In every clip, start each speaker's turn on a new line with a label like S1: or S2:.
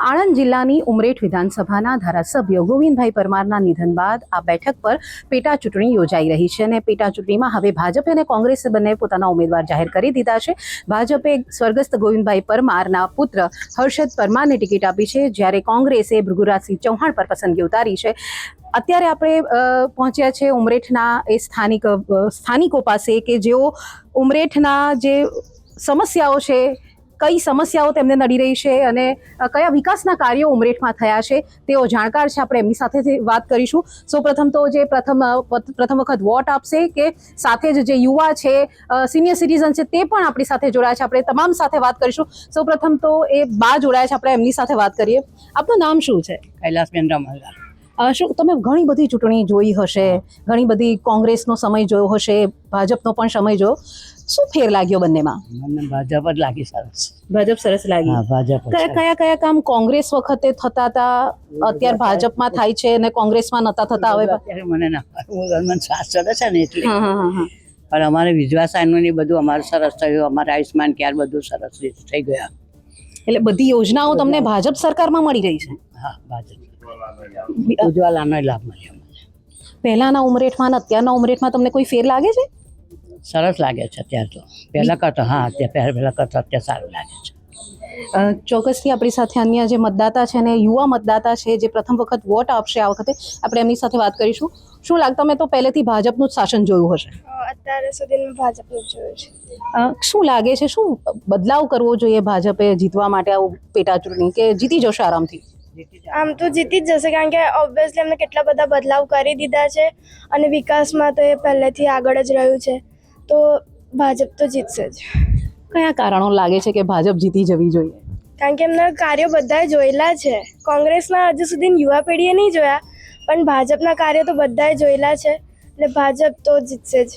S1: આણંદ જિલ્લાની ઉમરેઠ વિધાનસભાના ધારાસભ્ય ગોવિંદભાઈ પરમારના નિધન બાદ આ બેઠક પર પેટા ચૂંટણી યોજાઈ રહી છે અને પેટા ચૂંટણીમાં હવે ભાજપ અને કોંગ્રેસે બંને પોતાના ઉમેદવાર જાહેર કરી દીધા છે. ભાજપે સ્વર્ગસ્થ ગોવિંદભાઈ પરમારના પુત્ર હર્ષદ પરમારને ટિકિટ આપી છે, જ્યારે કોંગ્રેસે ભૃગુરાજસિંહ ચૌહાણ પર પસંદગી ઉતારી છે. અત્યારે આપણે પહોંચ્યા છે ઉમરેઠના એ સ્થાનિકો પાસે કે જેઓ ઉમરેઠના જે સમસ્યાઓ છે, કઈ સમસ્યાઓ તેમને નડી રહી છે અને કયા વિકાસના કાર્યો ઉમરેઠમાં થયા છે તેઓ જાણકાર છે. આપણે એમની સાથે વાત કરીશું. સૌપ્રથમ તો જે પ્રથમ વખત વોટ આપશે કે સાથે જ જે યુવા છે, સિનિયર સિટીઝન છે, તે પણ આપણી સાથે જોડાયા છે. આપણે તમામ સાથે વાત કરીશું. સૌપ્રથમ તો એ બા જોડાયા છે, આપણે એમની સાથે વાત કરીએ. આપનું નામ શું છે?
S2: કૈલાસબેન રમલદાર.
S1: શું તમે ઘણી બધી ચૂંટણી જોઈ હશે, ઘણી બધી કોંગ્રેસનો સમય જોયો હશે, ભાજપનો પણ સમય જોયો, શું ફેર લાગ્યો બંનેમાં?
S2: મને ભાજપ જ લાગી સરસ.
S1: ભાજપ સરસ લાગી.
S2: હા, ભાજપ જ સરસ.
S1: કયા કયા કામ કોંગ્રેસ વખતે થતા હતા, અત્યારે ભાજપમાં થાય છે અને કોંગ્રેસમાં નતા થતા? હવે
S2: અત્યારે મને ના મને શ્વાસ ચડે છે ને એટલે.
S1: હા.
S2: પણ અમારે વિધવા સાયનું ને બધું અમારું સરસ થયું. અમારે આયુષ્માન કાર્ડ બધું સરસ રીતે થઈ ગયા.
S1: એટલે બધી યોજનાઓ તમને ભાજપ સરકારમાં મળી રહી છે?
S2: હા, ભાજપ ઉજ્જવલાનો લાભ મળ્યો મને.
S1: પહેલાના ઉમરેઠમાં અને અત્યારના ઉમરેઠમાં તમને કોઈ ફેર લાગે છે?
S2: સરસ લાગે છે અત્યારે તો. પહેલાં કરતાં હા, અત્યારે પહેલાં કરતાં અત્યારે સારું લાગે છે.
S1: ચોક્કસથી આપણી સાથે અન્ય જે મતદાતા છે ને યુવા મતદાતા છે જે પ્રથમ વખત વોટ આપશે આ વખતે, આપણે એમની સાથે વાત કરીશું. શું લાગે, તમે તો પહેલેથી ભાજપનું જ શાસન જોયું હશે?
S3: અત્યારે સુધી મેં ભાજપનું જોયું છે.
S1: શું લાગે છે, શું બદલાવ કરવો જોઈએ ભાજપે જીતવા માટે આવું પેટા ચૂંટણી, કે જીતી જશે આરામથી?
S3: આમ તો જીતી જ જશે, કારણ કે ઓબ્વિયસલી એમને કેટલા બધા બદલાવ કરી દીધા છે અને વિકાસમાં તો એ પહેલેથી આગળ જ રહ્યું છે, તો ભાજપ તો જીતશે જ.
S1: કયા કારણો લાગે છે કે ભાજપ જીતી જવી જોઈએ?
S3: કારણ કે એમના કાર્યો બધાએ જોયેલા છે. કોંગ્રેસના હજુ સુધી યુવા પેઢીએ નહીં જોયા, પણ ભાજપના કાર્યો તો બધાએ જોયેલા છે, એટલે ભાજપ તો જીતશે જ.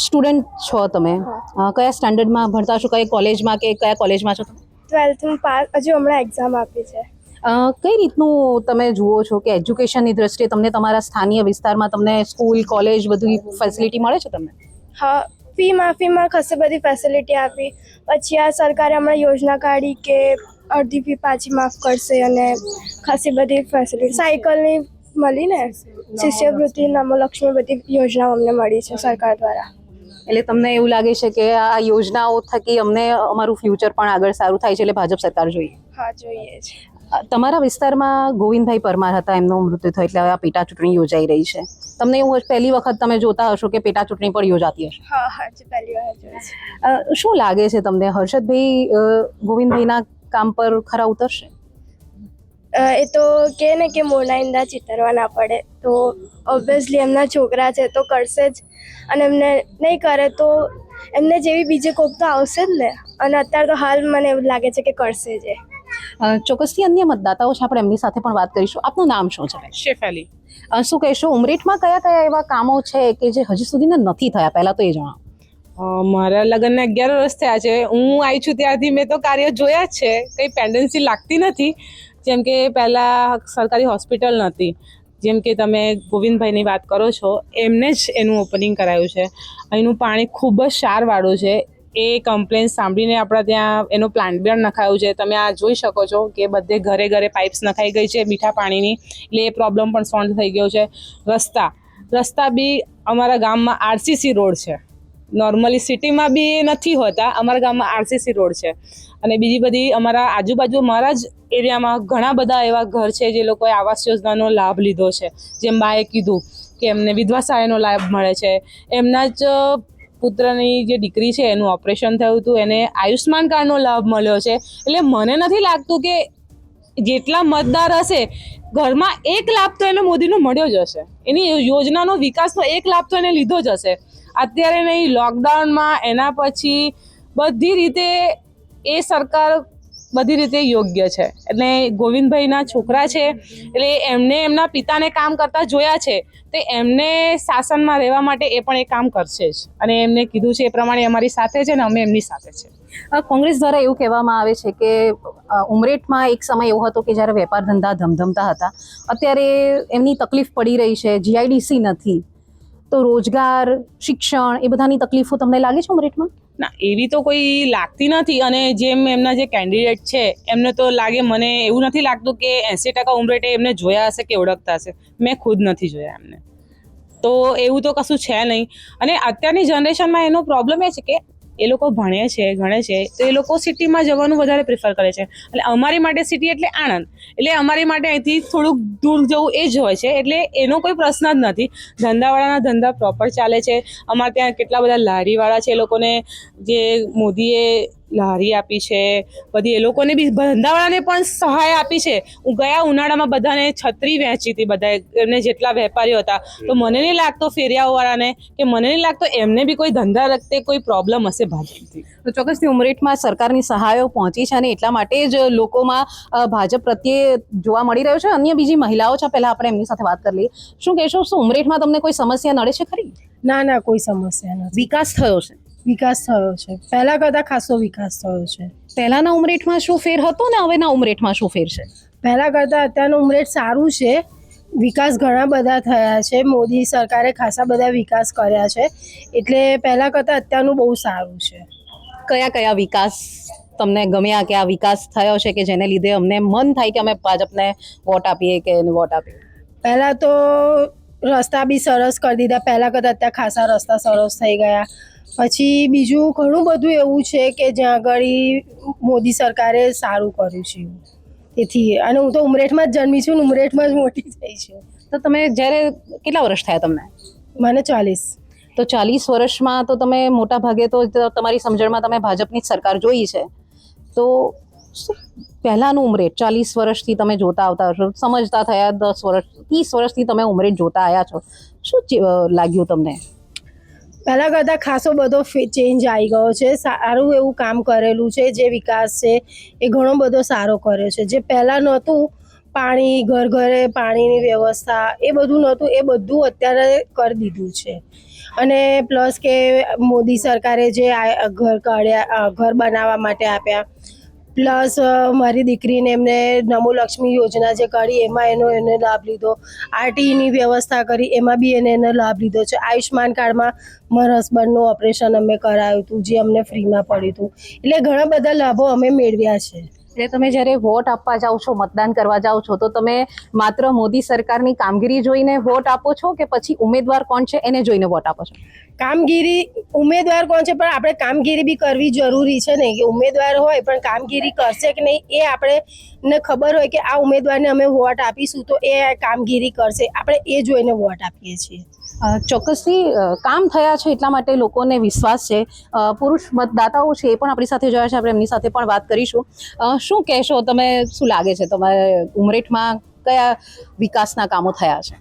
S1: સ્ટુડન્ટ છો તમે, કયા સ્ટાન્ડર્ડમાં ભણતા છો, કઈ કોલેજમાં કે કયા કોલેજમાં છો તમે?
S3: 12th પાસ, હજુ હમણાં એક્ઝામ આપી છે.
S1: કઈ રીતનું તમે જુઓ છો કે એજ્યુકેશનની દ્રષ્ટિએ તમને તમારા સ્થાનિય વિસ્તારમાં તમને સ્કૂલ, કોલેજ બધી ફેસિલિટી મળે છે તમને?
S3: હા, ફી માફીમાં ખાસી બધી ફેસિલિટી આપી. પછી આ સરકારે હમણાં યોજના કાઢી કે અડધી ફી પાછી માફ કરશે અને ખાસી બધી ફેસિલિટી, સાયકલની મળી ને, શિષ્યવૃત્તિ, નમોલક્ષ્મી, બધી યોજનાઓ અમને મળી છે સરકાર દ્વારા.
S1: એટલે તમને એવું લાગે છે કે આ યોજનાઓ થકી અમને અમારું ફ્યુચર પણ આગળ સારું થાય છે, એટલે ભાજપ સરકાર જોઈએ?
S3: હા, જોઈએ છે.
S1: તમારા વિસ્તારમાં ગોવિંદભાઈ પરમાર હતા, એમનું મૃત્યુ થયું, એટલે હવે આ પેટા ચૂંટણી યોજાઈ રહી છે. તમને એવું પહેલી વખત તમે જોતા હશો કે પેટા ચૂંટણી પણ યોજાતી હશે?
S3: હા, હજી પહેલી વાર જોઈએ છે.
S1: શું લાગે છે તમને, હર્ષદભાઈ ગોવિંદભાઈના કામ પર ખરા ઉતરશે?
S3: એ તો કે ને કે મોરના ઈંડા ચિતરવા ના પડે, તો ઓબ્વિયસલી એમના છોકરા છે તો કરશે જ, અને એમને નહીં કરે તો એમને જેવી બીજે કોક તો આવશે જ ને, અને અત્યારે તો હાલ મને એવું લાગે છે કે કરશે જ.
S1: ચોક્કસથી અન્ય મતદાતાઓ છે, આપણે એમની સાથે પણ વાત કરીશું. આપનું નામ શું છે?
S4: શેફાલી.
S1: શું કહેશો, ઉમરેઠમાં કયા કયા એવા કામો છે કે જે હજી સુધી નથી થયા, પહેલા તો એ જણાવો.
S4: મારા લગ્નને 11 વર્ષ થયા છે. હું આવી છું ત્યારથી મેં તો કાર્ય જોયા જ છે, કંઈ પેન્ડન્સી લાગતી નથી. જેમ કે પહેલાં સરકારી હોસ્પિટલ નહોતી, જેમ કે તમે ગોવિંદભાઈની વાત કરો છો, એમને જ એનું ઓપનિંગ કરાયું છે. અહીંનું પાણી ખૂબ જ ક્ષારવાળું છે. એ કમ્પ્લેન સાંભળીને આપણા ત્યાં એનો પ્લાન્ટ પણ નખાયું છે. તમે આ જોઈ શકો છો કે બધે ઘરે ઘરે પાઇપ્સ નખાઈ ગઈ છે મીઠા પાણીની, એટલે એ પ્રોબ્લેમ પણ સોલ્વ થઈ ગયો છે. રસ્તા બી અમારા ગામમાં આરસીસી રોડ છે. નોર્મલી સિટીમાં બી એ નથી હોતા, અમારા ગામમાં આરસીસી રોડ છે. અને બીજી બધી અમારા આજુબાજુ, મારા જ એરિયામાં ઘણા બધા એવા ઘર છે જે લોકોએ આવાસ યોજનાનો લાભ લીધો છે. જેમ બાએ કીધું કે એમને વિધવા સહાયનો લાભ મળે છે. એમના જ પુત્રની જે દીકરી છે એનું ઓપરેશન થયું હતું, એને આયુષ્માન કાર્ડનો લાભ મળ્યો છે. એટલે મને નથી લાગતું કે જેટલા મતદાર હશે, ઘરમાં એક લાભ તો એને મોદીનો મળ્યો જ હશે. એની યોજનાનો વિકાસનો એક લાભ તો એને લીધો જ હશે. અત્યારે નહીં, લોકડાઉનમાં, એના પછી બધી રીતે એ સરકાર બધી રીતે યોગ્ય છે. એટલે ગોવિંદભાઈના છોકરા છે, એટલે એમને એમના પિતાને કામ કરતા જોયા છે, તો એમને શાસનમાં રહેવા માટે એ પણ એ કામ કરશે જ, અને એમને કીધું છે એ પ્રમાણે અમારી સાથે છે ને અમે એમની સાથે છે.
S1: કોંગ્રેસ દ્વારા એવું કહેવામાં આવે છે કે ઉમરેઠમાં એક સમય એવો હતો કે જ્યારે વેપાર ધંધા ધમધમતા હતા, અત્યારે એમની તકલીફ પડી રહી છે, જીઆઈડીસી નથી, તો રોજગાર, શિક્ષણ, એ બધાની તકલીફો તમને લાગે છે ઉમરેઠમાં?
S4: ના, એવી તો કોઈ લાગતી નથી. અને જેમ એમના જે કેન્ડિડેટ છે એમને તો લાગે, મને એવું નથી લાગતું કે 80% ઉમરેઠે એમને જોયા હશે કે ઓળખતા હશે. મેં ખુદ નથી જોયા એમને, તો એવું તો કશું છે નહીં. અને અત્યારની જનરેશનમાં એનો પ્રોબ્લેમ એ છે કે એ લોકો ભણે છે ગણે છે તો એ લોકો સિટીમાં જવાનું વધારે પ્રિફર કરે છે. એટલે અમારી માટે સિટી એટલે આણંદ, એટલે અમારી માટે અહીંથી થોડુંક દૂર જવું એ જ હોય છે. એટલે એનો કોઈ પ્રશ્ન જ નથી. ધંધાવાળાના ધંધા પ્રોપર ચાલે છે. અમારે ત્યાં કેટલા બધા લારીવાળા છે, એ લોકોને જે મોદીએ લારી આપી છે બધી, એ લોકોને બી ધંધાવાળાને પણ સહાય આપી છે. હું ગયા ઉનાળામાં બધાને છત્રી વહેંચી હતી, બધા એમને જેટલા વેપારીઓ હતા. તો મને નહીં લાગતો ફેરિયાઓવાળાને કે મને નહીં લાગતો એમને બી કોઈ ધંધા લગતે કોઈ પ્રોબ્લેમ હશે ભાજપથી.
S1: તો ચોક્કસથી ઉમરેઠમાં સરકારની સહાયો પહોંચી છે અને એટલા માટે જ લોકોમાં ભાજપ પ્રત્યે જોવા મળી રહ્યો છે. અન્ય બીજી મહિલાઓ છે, પહેલા આપણે એમની સાથે વાત કરી લઈએ. શું કહેશો, શું ઉમરેઠમાં તમને કોઈ સમસ્યા નડે છે ખરી?
S5: ના, કોઈ સમસ્યા નથી.
S1: વિકાસ થયો છે?
S5: વિકાસ થયો છે, પહેલા કરતાં ખાસો વિકાસ થયો છે.
S1: પહેલાના ઉમરેઠમાં શું ફેર હતો ને હવેના ઉમરેઠમાં શું ફેર છે?
S5: પહેલા કરતાં અત્યારનું ઉમરેઠ સારું છે. વિકાસ ઘણા બધા થયા છે. મોદી સરકારે ખાસા બધા વિકાસ કર્યા છે, એટલે પહેલા કરતાં અત્યારનું બહુ સારું છે.
S1: કયા કયા વિકાસ તમને ગમ્યા કે આ વિકાસ થયો છે કે જેને લીધે અમને મન થાય કે અમે ભાજપને વોટ આપીએ કે વોટ આપીએ?
S5: પહેલાં તો રસ્તા બી સરસ કરી દીધા, પહેલાં કરતાં અત્યારે ખાસા રસ્તા સરસ થઈ ગયા. પછી બીજું ઘણું બધું એવું છે કે જ્યાં આગળ મોદી સરકારે સારું કર્યું છે. તેથી અને હું તો ઉમરેઠમાં જ જન્મી છું ને ઉમરેઠમાં જ મોટી થઈ છું.
S1: તો તમે જ્યારે કેટલા વર્ષ થયા તમને?
S5: મને 40.
S1: તો 40 વર્ષમાં તો તમે મોટા ભાગે તો તમારી સમજણમાં તમે ભાજપની જ સરકાર જોઈ છે. તો પહેલાંનું ઉમરેઠ 40 વર્ષથી તમે જોતા આવતા છો, સમજતા થયા 10 વર્ષ 30 વર્ષથી તમે ઉમરેઠ જોતા આવ્યા છો, શું લાગ્યું તમને?
S5: પહેલાં કરતાં ખાસો બધો ચેન્જ આવી ગયો છે. સારું એવું કામ કરેલું છે. જે વિકાસ છે એ ઘણો બધો સારો કર્યો છે. જે પહેલાં નહોતું, પાણી ઘરે પાણીની વ્યવસ્થા એ બધું નહોતું, એ બધું અત્યારે કરી દીધું છે. અને પ્લસ કે મોદી સરકારે જે ઘર બનાવવા માટે આપ્યા, પ્લસ મારી દીકરીને એમને નમો લક્ષ્મી યોજના જે કરી એમાં એને લાભ લીધો. આરટીઈની વ્યવસ્થા કરી એમાં બી એને લાભ લીધો છે. આયુષ્માન કાર્ડમાં મારા હસબન્ડનું ઓપરેશન અમે કરાવ્યું હતું, જે અમને ફ્રીમાં પડ્યું હતું. એટલે ઘણા બધા લાભો અમે મેળવ્યા છે.
S1: એટલે તમે જ્યારે વોટ આપવા જાઓ છો, મતદાન કરવા જાઓ છો, તો તમે માત્ર મોદી સરકારની કામગીરી જોઈને વોટ આપો છો કે પછી ઉમેદવાર કોણ છે એને જોઈને વોટ આપો છો?
S5: કામગીરી, ઉમેદવાર કોણ છે પણ આપણે કામગીરી બી કરવી જરૂરી છે ને. કે ઉમેદવાર હોય પણ કામગીરી કરશે કે નહીં એ આપણે ખબર હોય કે આ ઉમેદવારને અમે વોટ આપીશું તો એ કામગીરી કરશે, આપણે એ જોઈને વોટ આપીએ છીએ.
S1: ચોક્કસથી કામ થયા છે એટલા માટે લોકોને વિશ્વાસ છે. પુરુષ મતદાતાઓ છે એ પણ આપણી સાથે જોયા છે, આપણે એમની સાથે પણ વાત કરીશું. શું કહેશો તમે, શું લાગે છે તમારે ઉમરેઠમાં કયા વિકાસના કામો થયા છે?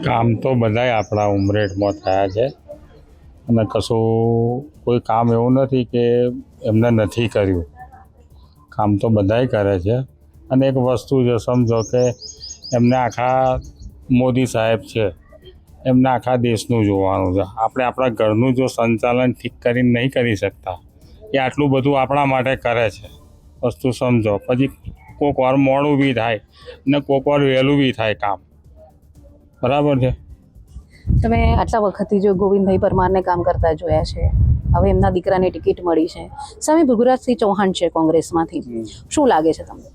S6: કામ તો બધાય આપણા ઉમરેઠમાં થયા છે અને કશું કોઈ કામ એવું નથી કે એમને નથી કર્યું. કામ તો બધાય કરે છે. અને એક વસ્તુ જો સમજો કે એમને આખા મોદી સાહેબ છે, એમને આખા દેશનું જોવાનું છે. આપણે આપણા ઘરનું જો સંચાલન ઠીક કરીને નહીં કરી શકતા, એ આટલું બધું આપણા માટે કરે છે. વસ્તુ સમજો. પછી કોઈક વાર મોડું બી થાય ને કોઈક વાર વહેલું બી થાય કામ. બરાબર છે.
S1: તમે આટલા વખતથી જો ગોવિંદભાઈ પરમારને કામ કરતા જોયા છે, હવે એમના દીકરાને ટિકિટ મળી છે, સામે ભૃગુરાજસિંહ ચૌહાણ છે કોંગ્રેસમાંથી, શું લાગે છે તમને?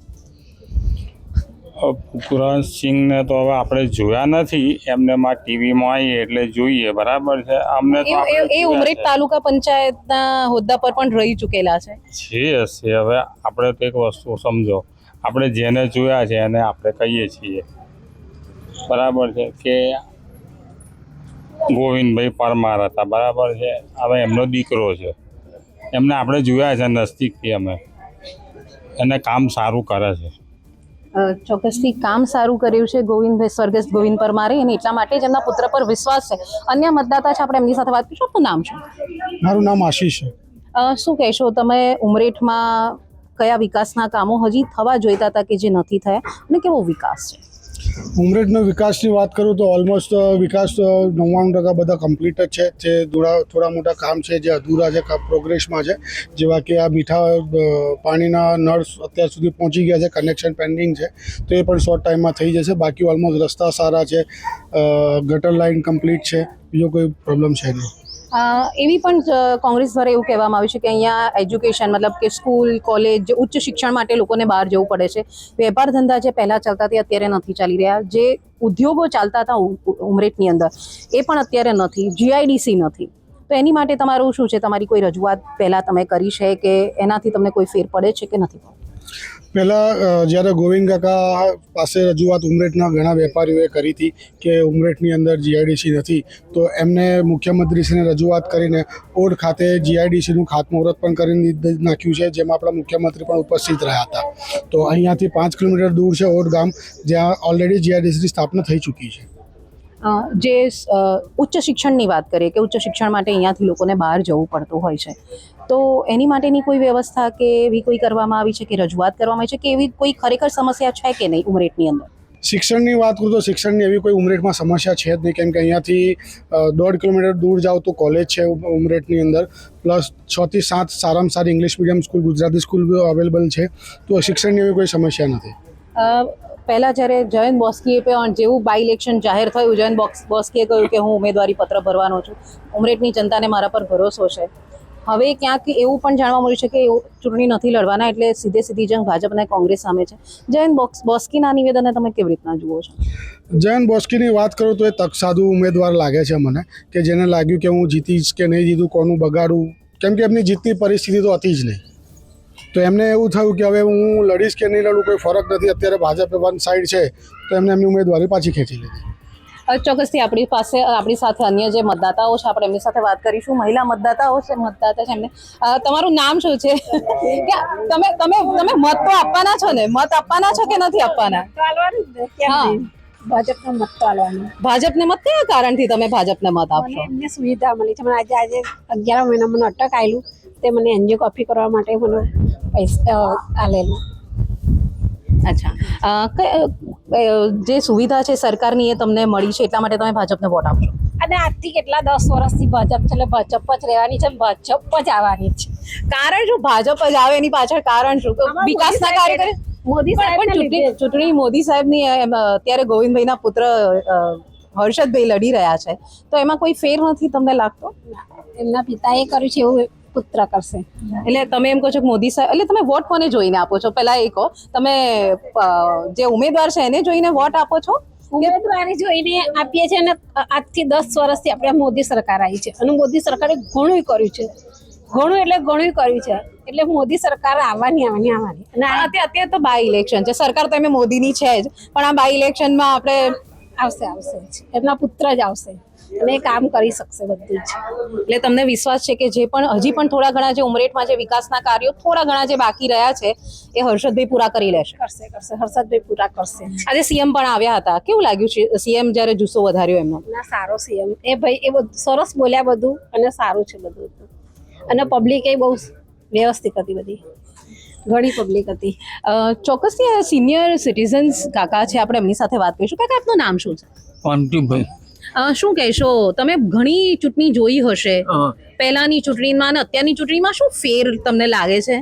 S6: ભૃગુરાજસિંહને તો હવે આપણે જોયા નથી, એમને માં ટીવીમાં આવીએ એટલે જોઈએ. બરાબર છે. અમને તો
S1: એ ઉમરેઠ તાલુકા પંચાયતના હોદ્દા પર પણ રહી ચૂકેલા છે.
S6: હશે. હવે આપણે તો એક વસ્તુ સમજો, આપણે જેને જોયા છે એને આપણે કહીએ છીએ. બરાબર છે કે ગોવિંદભાઈ પરમાર હતા. બરાબર છે. હવે એમનો દીકરો છે, એમને આપણે જોયા છે નજીકથી, અમે એને કામ સારું કરે છે.
S1: ચોક્કસથી કામ સારું કર્યું છે ગોવિંદભાઈ, સ્વર્ગસ્થ ગોવિંદ પરમારે, અને એટલા માટે જ એમના પુત્ર પર વિશ્વાસ છે. અન્ય મતદાતા છે, આપણે એમની સાથે વાત કરીશું. આપનું નામ શું?
S7: મારું નામ આશીષ છે.
S1: શું કહેશો તમે, ઉમરેઠમાં કયા વિકાસના કામો હજી થવા જોઈતા હતા કે જે નથી થયા, અને કેવો વિકાસ છે?
S7: ઉમરેઠનો વિકાસની વાત કરું તો ઓલમોસ્ટ વિકાસ 99% બધા કમ્પ્લીટ જ છે. જે થોડા મોટા કામ છે જે અધૂરા છે, પ્રોગ્રેસમાં છે. જેવા કે આ મીઠા પાણીના નળ અત્યાર સુધી પહોંચી ગયા છે, કનેક્શન પેન્ડિંગ છે, તો એ પણ શોર્ટ ટાઈમમાં થઈ જશે. બાકી ઓલમોસ્ટ રસ્તા સારા છે, ગટર લાઇન કમ્પ્લીટ છે, બીજો કોઈ પ્રોબ્લેમ છે નહીં.
S1: એવી પણ કોંગ્રેસ દ્વારા એવું કહેવામાં આવ્યું છે કે અહીંયા એજ્યુકેશન મતલબ કે સ્કૂલ કોલેજ જે ઉચ્ચ શિક્ષણ માટે લોકોને બહાર જવું પડે છે. વેપાર ધંધા જે પહેલાં ચાલતા તે અત્યારે નથી ચાલી રહ્યા. જે ઉદ્યોગો ચાલતા હતા ઉમરેઠની અંદર એ પણ અત્યારે નથી. GIDC નથી. તો એની માટે તમારું શું છે? તમારી કોઈ રજૂઆત પહેલાં તમે કરી છે કે એનાથી તમને કોઈ ફેર પડે છે કે નથી?
S7: પહેલાં જ્યારે ગોવિંદ કાકા પાસે રજૂઆત ઉમરેઠના ઘણા વેપારીઓએ કરી હતી કે ઉમરેઠની અંદર GIDC નથી, તો એમને મુખ્યમંત્રીશ્રીને રજૂઆત કરીને ઓડ ખાતે GIDCનું ખાતમુહૂર્ત પણ કરી નાખ્યું છે, જેમાં આપણા મુખ્યમંત્રી પણ ઉપસ્થિત રહ્યા હતા. તો અહીંયાથી 5 કિલોમીટર દૂર છે ઓડ ગામ, જ્યાં ઓલરેડી GIDCની સ્થાપના થઈ ચૂકી છે.
S1: જે ઉચ્ચ શિક્ષણની વાત કરીએ કે ઉચ્ચ શિક્ષણ માટે અહીંયાથી લોકોને બહાર જવું પડતું હોય છે, તો એની માટેની કોઈ વ્યવસ્થા કે એવી કોઈ કરવામાં આવી છે કે રજૂઆત કરવામાં આવી છે કે એવી કોઈ ખરેખર સમસ્યા છે કે નહીં ઉમરેઠની અંદર?
S7: શિક્ષણની વાત કરું તો શિક્ષણની એવી કોઈ ઉમરેઠમાં સમસ્યા છે જ નહીં, કેમ કે અહીંયાથી 1.5 કિલોમીટર દૂર જાઓ તો કોલેજ છે ઉમરેઠની અંદર, પ્લસ 6 થી 7 સારામાં સારી English medium school, Gujarati school available છે. તો શિક્ષણની એવી કોઈ સમસ્યા નથી.
S1: પહેલાં જ્યારે જયંત બોસ્કીએ પણ જેવું બાય ઇલેક્શન જાહેર થયું, જયંત બોસ્કીએ કહ્યું કે હું ઉમેદવારી પત્ર ભરવાનો છું, ઉમરેઠની જનતાને મારા પર ભરોસો છે. હવે ક્યાંક એવું પણ જાણવા મળ્યું છે કે ચૂંટણી નથી લડવાના, એટલે સીધી જંગ ભાજપ અને કોંગ્રેસ સામે છે. જયંત બોસ્કીના નિવેદનને તમે કેવી રીતના જુઓ છો?
S7: જયંત બોસ્કીની વાત કરું તો એ તકસાદુ ઉમેદવાર લાગે છે મને, કે જેને લાગ્યું કે હું જીતીશ કે નહીં જીતું, કોનું બગાડું, કેમ કે એમની જીતની પરિસ્થિતિ તો હતી જ નહીં. તો એમને એવું થયું કે હવે હું લડીશ કે નહીં લડું કોઈ ફરક નથી, અત્યારે ભાજપ વન સાઈડ છે, તો એમને એમની ઉમેદવારી પાછી ખેંચી લીધી.
S1: ચોક્કસથી આપણી સાથે અન્ય જે મતદાતાઓ છે આપણે એમની સાથે વાત કરીશું. મહિલા મતદાતા છે એમને. તમારું નામ શું છે? તમે તમે તમે મત તો આપવાના છો ને? મત આપવાના છો કે નથી આપવાના?
S8: ભાજપને મત તો આલવાનો.
S1: ભાજપને મત કયા કારણથી તમે ભાજપને મત આપશો?
S8: એમને સુવિધા મળી છે. મને આજે 11 મહિના મને અટક આવેલું, તે મને એનજીઓ કોપી કરવા માટે મને પૈસા આલેલું.
S1: અચ્છા, જે સુવિધા છે સરકારની એ તમને મળી છે એટલા માટે તમે ભાજપને વોટ આપશો?
S8: અને આજથી કેટલા 10 વર્ષથી ભાજપ છે, એટલે ભાજપ જ રહેવાની છે, ભાજપ જ આવવાની છે.
S1: કારણ શું ભાજપ જ આવે એની પાછળ કારણ શું? વિકાસના કાર્ય કરે
S8: મોદી સાહેબ
S1: ચૂંટણી મોદી સાહેબની અત્યારે ગોવિંદભાઈના પુત્ર હર્ષદભાઈ લડી રહ્યા છે, તો એમાં કોઈ ફેર નથી તમને લાગતો?
S8: એમના પિતાએ કર્યું છે એવું પુત્ર કરશે.
S1: એટલે તમે એમ કહો છો કે મોદી સાહેબ, એટલે તમે વોટ કોને જોઈને આપો છો? પહેલા એ કહો, તમે જે ઉમેદવાર છે એને જોઈને વોટ આપો છો?
S8: ઉમેદવારી જોઈને આપીએ છીએ. અને આજથી 10 વર્ષથી આપણે મોદી સરકાર આવી છે, અને મોદી સરકારે ઘણું કર્યું છે. ઘણું એટલે ઘણું કર્યું છે, એટલે મોદી સરકાર આવવાની.
S1: અને અત્યારે તો બાય ઇલેક્શન છે, સરકાર તો એમ મોદીની છે જ, પણ આ બાય ઇલેક્શનમાં આપણે
S8: આવશે એમના પુત્ર જ આવશે અને એ કામ કરી શકશે બધું જ.
S1: એટલે તમને વિશ્વાસ છે કે જે પણ હજી પણ થોડા ઘણા જે ઉમરેઠમાં જે વિકાસના કાર્યો થોડા ઘણા જે બાકી રહ્યા છે એ હર્ષદભાઈ પૂરા કરી લેશે?
S8: કરશે હર્ષદભાઈ પૂરા કરશે.
S1: આજે સીએમ પણ આવ્યા હતા, કેવું લાગ્યું છે સીએમ જ્યારે જુસ્સો વધાર્યો એમનો?
S8: ના, સારો સીએમ એ ભાઈ, એ બધું સરસ બોલ્યા બધું, અને સારું છે બધું. અને પબ્લિક એ બહુ વ્યવસ્થિત હતી, બધી ઘણી પબ્લિક હતી.
S1: ચોક્કસથી સિનિયર સિટીઝન્સ કાકા છે, આપણે એમની સાથે વાત કરીશું. કાકા, આપનું નામ શું છે?
S9: શાંતિભાઈ.
S1: શું કહેશો? તમે ઘણી ચૂંટણી જોઈ હશે, પહેલાની ચૂંટણીમાં અને અત્યારની ચૂંટણીમાં શું ફેર તમને લાગે છે?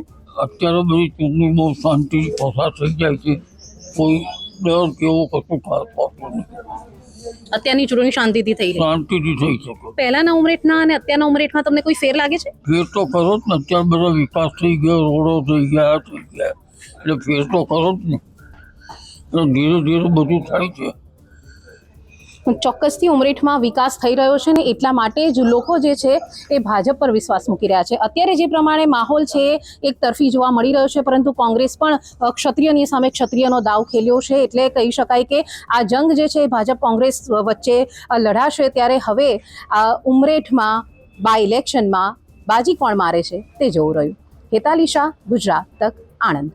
S9: અત્યારે બધી ચૂંટણી બહુ શાંતિ પસાર થઈ જાય છે, કોઈ ડર કેવો કશું ખાસ હોતું નહીં.
S1: અત્યારની ચૂંટણી શાંતિથી થઈ રહી?
S9: શાંતિથી થઈ શકે.
S1: પહેલાના ઉમરેઠના અને અત્યારના ઉમરેઠમાં તમને કોઈ ફેર લાગે છે?
S9: ફેર તો ખરો જ ને, અત્યારે બધો વિકાસ થઈ ગયો, રોડો થઈ ગયા, એટલે ફેર તો ખરો જ ને. એટલે ધીરે ધીરે બધું થાય છે.
S1: ચોક્કસથી ઉમરેઠમાં વિકાસ થઈ રહ્યો છે ને એટલા માટે જ લોકો જે છે એ ભાજપ પર વિશ્વાસ મૂકી રહ્યા છે. અત્યારે જે પ્રમાણે માહોલ છે એક તરફી જોવા મળી રહ્યો છે, પરંતુ કોંગ્રેસ પણ ક્ષત્રિયની સામે ક્ષત્રિયનો દાવ ખેલ્યો છે. એટલે કહી શકાય કે આ જંગ જે છે ભાજપ કોંગ્રેસ વચ્ચે લડાશે. ત્યારે હવે આ ઉમરેઠમાં બાય ઇલેક્શનમાં બાજી કોણ મારે છે તે જોવું રહ્યું. હેતાલી શાહ, ગુજરાત તક, આણંદ.